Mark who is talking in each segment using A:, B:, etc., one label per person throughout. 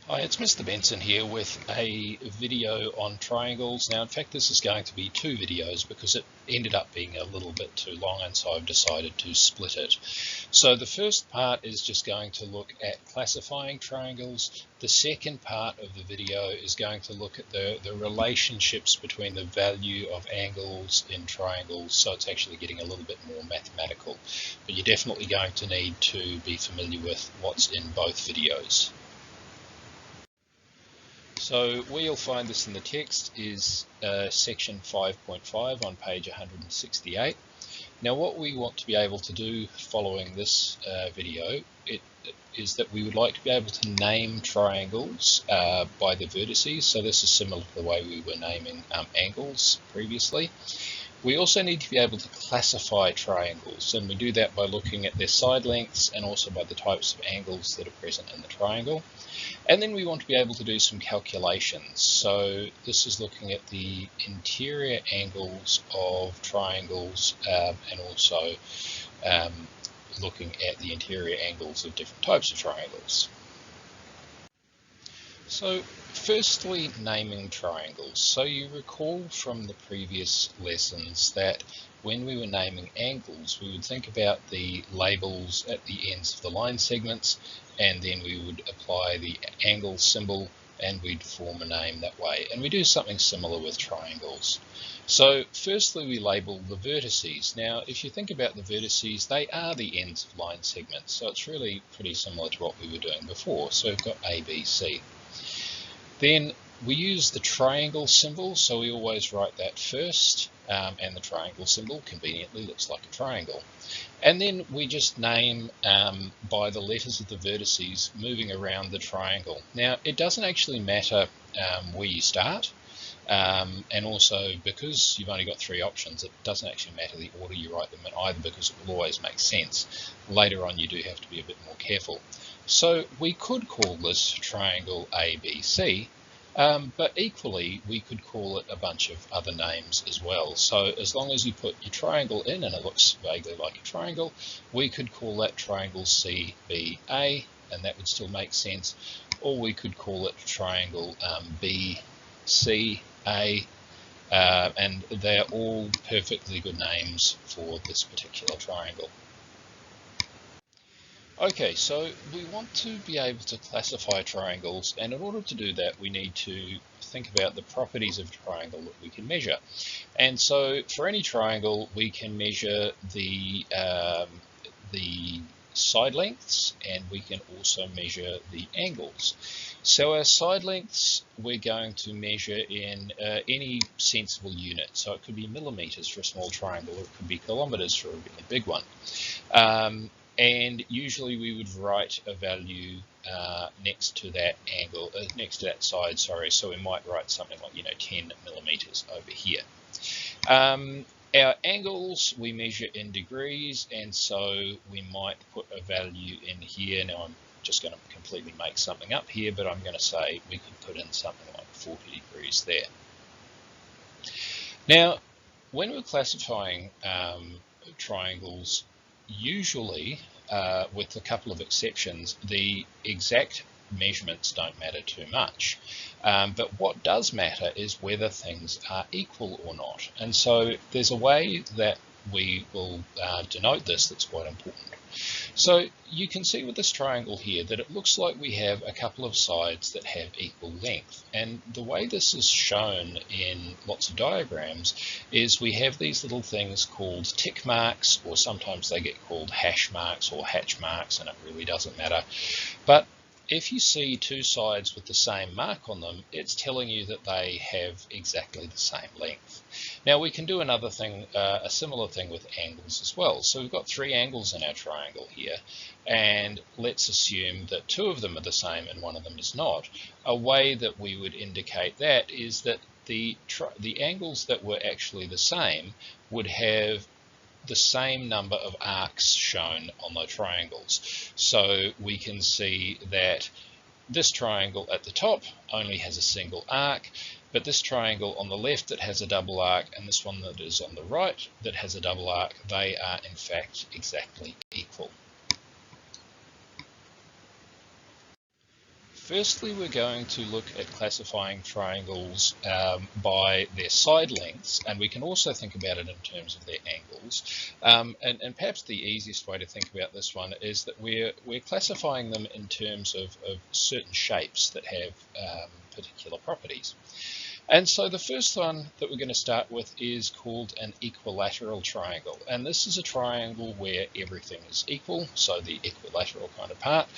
A: Hi, it's Mr. Benson here with a video on triangles. Now, in fact, this is going to be two videos because it ended up being a little bit too long, and so I've decided to split it. So the first part is just going to look at classifying triangles. The second part of the video is going to look at the relationships between the value of angles in triangles. So it's actually getting a little bit more mathematical, but you're definitely going to need to be familiar with what's in both videos. So where you'll find this in the text is section 5.5 on page 168. Now what we want to be able to do following this video is that we would like to be able to name triangles by the vertices. So this is similar to the way we were naming angles previously. We also need to be able to classify triangles, and we do that by looking at their side lengths and also by the types of angles that are present in the triangle. And then we want to be able to do some calculations. So this is looking at the interior angles of triangles and also looking at the interior angles of different types of triangles. So firstly, naming triangles. So you recall from the previous lessons that when we were naming angles, we would think about the labels at the ends of the line segments, and then we would apply the angle symbol and we'd form a name that way. And we do something similar with triangles. So firstly, we label the vertices. Now, if you think about the vertices, they are the ends of line segments. So it's really pretty similar to what we were doing before. So we've got A, B, C. Then we use the triangle symbol, so we always write that first, and the triangle symbol conveniently looks like a triangle. And then we just name by the letters of the vertices moving around the triangle. Now, it doesn't actually matter where you start, and also because you've only got three options, it doesn't actually matter the order you write them in either, because it will always make sense. Later on, you do have to be a bit more careful. So we could call this triangle ABC, but equally we could call it a bunch of other names as well. So as long as you put your triangle in and it looks vaguely like a triangle, we could call that triangle CBA, and that would still make sense. Or we could call it triangle BCA, and they're all perfectly good names for this particular triangle. Okay, so we want to be able to classify triangles, and in order to do that we need to think about the properties of a triangle that we can measure. And so for any triangle we can measure the side lengths, and we can also measure the angles. So our side lengths we're going to measure in any sensible unit. So it could be millimeters for a small triangle, or it could be kilometers for a really big one. And usually we would write a value next to that angle, next to that side, sorry. So we might write something like, 10 millimeters over here. Our angles we measure in degrees, and so we might put a value in here. Now I'm just going to completely make something up here, but I'm going to say we could put in something like 40 degrees there. Now, when we're classifying triangles, usually, with a couple of exceptions, the exact measurements don't matter too much. But what does matter is whether things are equal or not. And so there's a way that we will denote this that's quite important. So you can see with this triangle here that it looks like we have a couple of sides that have equal length. And the way this is shown in lots of diagrams is we have these little things called tick marks, or sometimes they get called hash marks or hatch marks, and it really doesn't matter. But if you see two sides with the same mark on them, it's telling you that they have exactly the same length. Now we can do another thing, a similar thing with angles as well. So we've got three angles in our triangle here, and let's assume that two of them are the same and one of them is not. A way that we would indicate that is that the angles that were actually the same would have the same number of arcs shown on the triangles. So we can see that this triangle at the top only has a single arc, but this triangle on the left that has a double arc, and this one that is on the right that has a double arc, they are in fact exactly equal. Firstly, we're going to look at classifying triangles by their side lengths, and we can also think about it in terms of their angles. And perhaps the easiest way to think about this one is that we're classifying them in terms of certain shapes that have particular properties. And so the first one that we're going to start with is called an equilateral triangle. And this is a triangle where everything is equal, so the equilateral kind of part.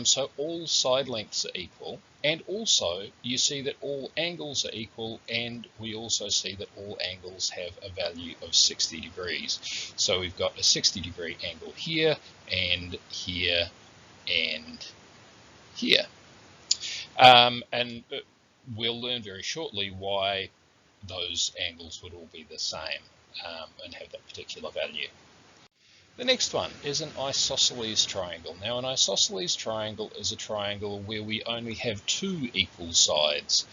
A: So all side lengths are equal. And also you see that all angles are equal, and we also see that all angles have a value of 60 degrees. So we've got a 60-degree angle here, and here, and here. We'll learn very shortly why those angles would all be the same and have that particular value. The next one is an isosceles triangle. Now, an isosceles triangle is a triangle where we only have two equal sides.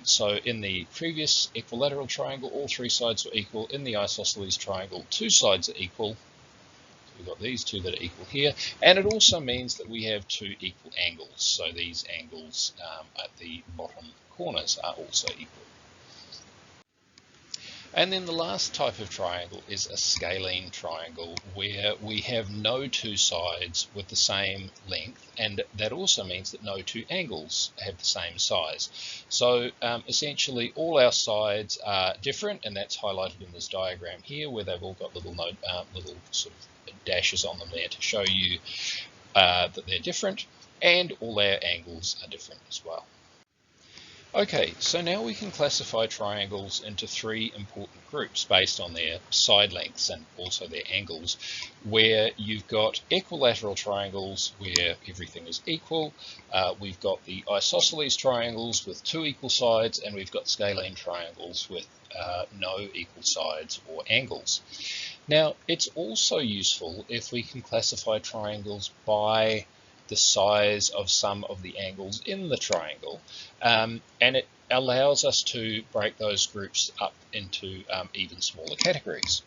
A: So in the previous equilateral triangle, all three sides were equal. In the isosceles triangle, two sides are equal. We've got these two that are equal here, and it also means that we have two equal angles. So these angles at the bottom corners are also equal. And then the last type of triangle is a scalene triangle, where we have no two sides with the same length, and that also means that no two angles have the same size. So essentially all our sides are different, and that's highlighted in this diagram here, where they've all got little sort of dashes on them there to show you that they're different, and all our angles are different as well. Okay, so now we can classify triangles into three important groups based on their side lengths and also their angles, where you've got equilateral triangles where everything is equal, we've got the isosceles triangles with two equal sides, and we've got scalene triangles with no equal sides or angles. Now, it's also useful if we can classify triangles by the size of some of the angles in the triangle, and it allows us to break those groups up into even smaller categories.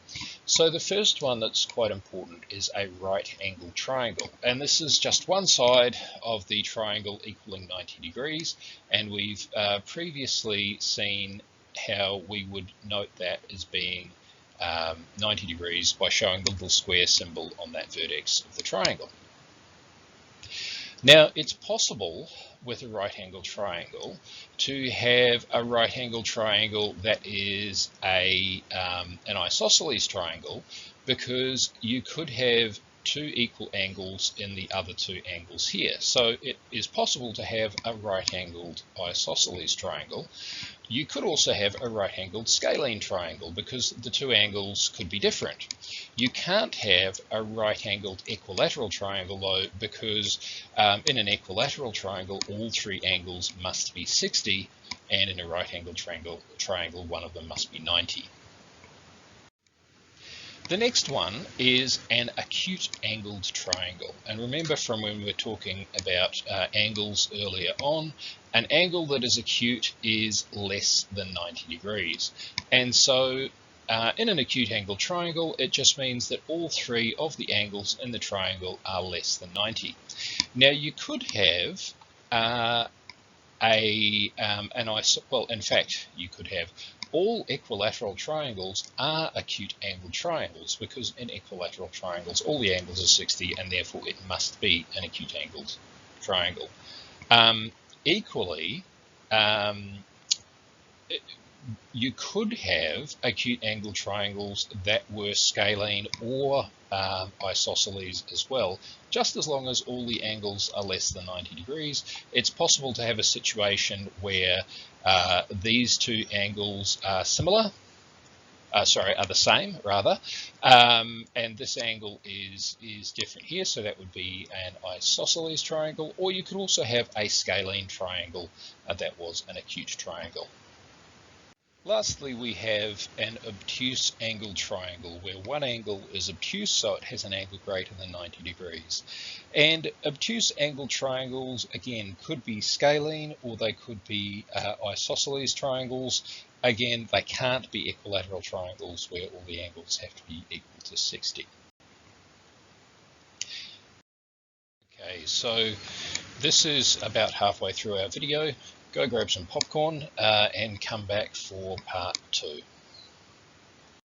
A: So the first one that's quite important is a right angled triangle, and this is just one side of the triangle equaling 90 degrees, and we've previously seen how we would note that as being 90 degrees by showing the little square symbol on that vertex of the triangle. Now, it's possible with a right-angled triangle to have a right-angled triangle that is an isosceles triangle, because you could have two equal angles in the other two angles here. So it is possible to have a right-angled isosceles triangle. You could also have a right-angled scalene triangle, because the two angles could be different. You can't have a right-angled equilateral triangle though, because in an equilateral triangle all three angles must be 60, and in a right-angled triangle one of them must be 90. The next one is an acute angled triangle, and remember from when we were talking about angles earlier on, an angle that is acute is less than 90 degrees. And so in an acute angled triangle, it just means that all three of the angles in the triangle are less than 90. Now you could have in fact, you could have all equilateral triangles are acute angled triangles, because in equilateral triangles all the angles are 60, and therefore it must be an acute angled triangle. Equally, you could have acute angled triangles that were scalene or isosceles as well, just as long as all the angles are less than 90 degrees. It's possible to have a situation where these two angles are similar, are the same rather, and this angle is different here, so that would be an isosceles triangle, or you could also have a scalene triangle that was an acute triangle. Lastly, we have an obtuse angled triangle, where one angle is obtuse, so it has an angle greater than 90 degrees. And obtuse angled triangles, again, could be scalene, or they could be isosceles triangles. Again, they can't be equilateral triangles where all the angles have to be equal to 60. Okay, so this is about halfway through our video. Go grab some popcorn and come back for part 2.